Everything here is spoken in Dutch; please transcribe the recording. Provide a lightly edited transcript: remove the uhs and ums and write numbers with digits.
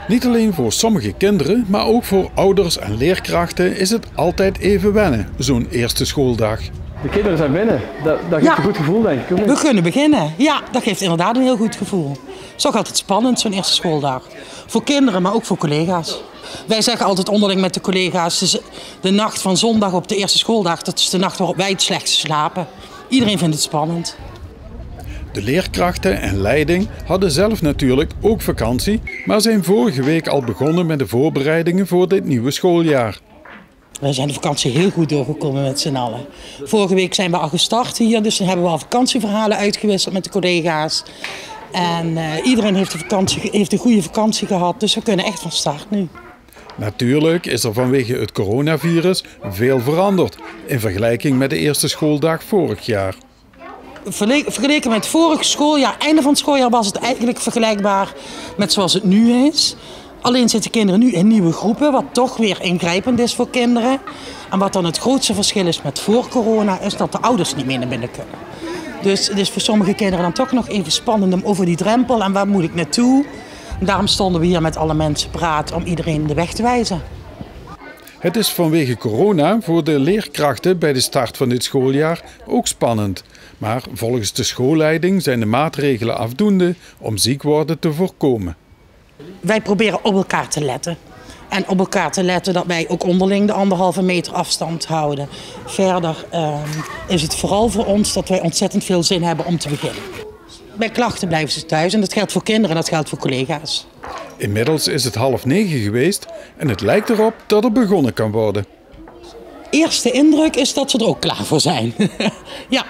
Niet alleen voor sommige kinderen, maar ook voor ouders en leerkrachten is het altijd even wennen, zo'n eerste schooldag. De kinderen zijn binnen. Dat geeft een goed gevoel, denk ik. We kunnen beginnen. Ja, dat geeft inderdaad een heel goed gevoel. Het is toch altijd spannend, zo'n eerste schooldag. Voor kinderen, maar ook voor collega's. Wij zeggen altijd onderling met de collega's, de nacht van zondag op de eerste schooldag, dat is de nacht waarop wij het slechtst slapen. Iedereen vindt het spannend. De leerkrachten en leiding hadden zelf natuurlijk ook vakantie, maar zijn vorige week al begonnen met de voorbereidingen voor dit nieuwe schooljaar. We zijn de vakantie heel goed doorgekomen met z'n allen. Vorige week zijn we al gestart hier, dus dan hebben we al vakantieverhalen uitgewisseld met de collega's. En iedereen heeft een goede vakantie gehad, dus we kunnen echt van start nu. Natuurlijk is er vanwege het coronavirus veel veranderd in vergelijking met de eerste schooldag vorig jaar. Vergeleken met het vorige schooljaar, einde van het schooljaar, was het eigenlijk vergelijkbaar met zoals het nu is. Alleen zitten kinderen nu in nieuwe groepen, wat toch weer ingrijpend is voor kinderen. En wat dan het grootste verschil is met voor corona, is dat de ouders niet meer naar binnen kunnen. Dus het is voor sommige kinderen dan toch nog even spannend om over die drempel en waar moet ik naartoe. En daarom stonden we hier met alle mensen praten om iedereen de weg te wijzen. Het is vanwege corona voor de leerkrachten bij de start van dit schooljaar ook spannend. Maar volgens de schoolleiding zijn de maatregelen afdoende om ziek worden te voorkomen. Wij proberen op elkaar te letten. En op elkaar te letten dat wij ook onderling de 1,5 meter afstand houden. Verder is het vooral voor ons dat wij ontzettend veel zin hebben om te beginnen. Bij klachten blijven ze thuis en dat geldt voor kinderen en dat geldt voor collega's. Inmiddels is het 8:30 geweest en het lijkt erop dat er begonnen kan worden. Eerste indruk is dat ze er ook klaar voor zijn. Ja.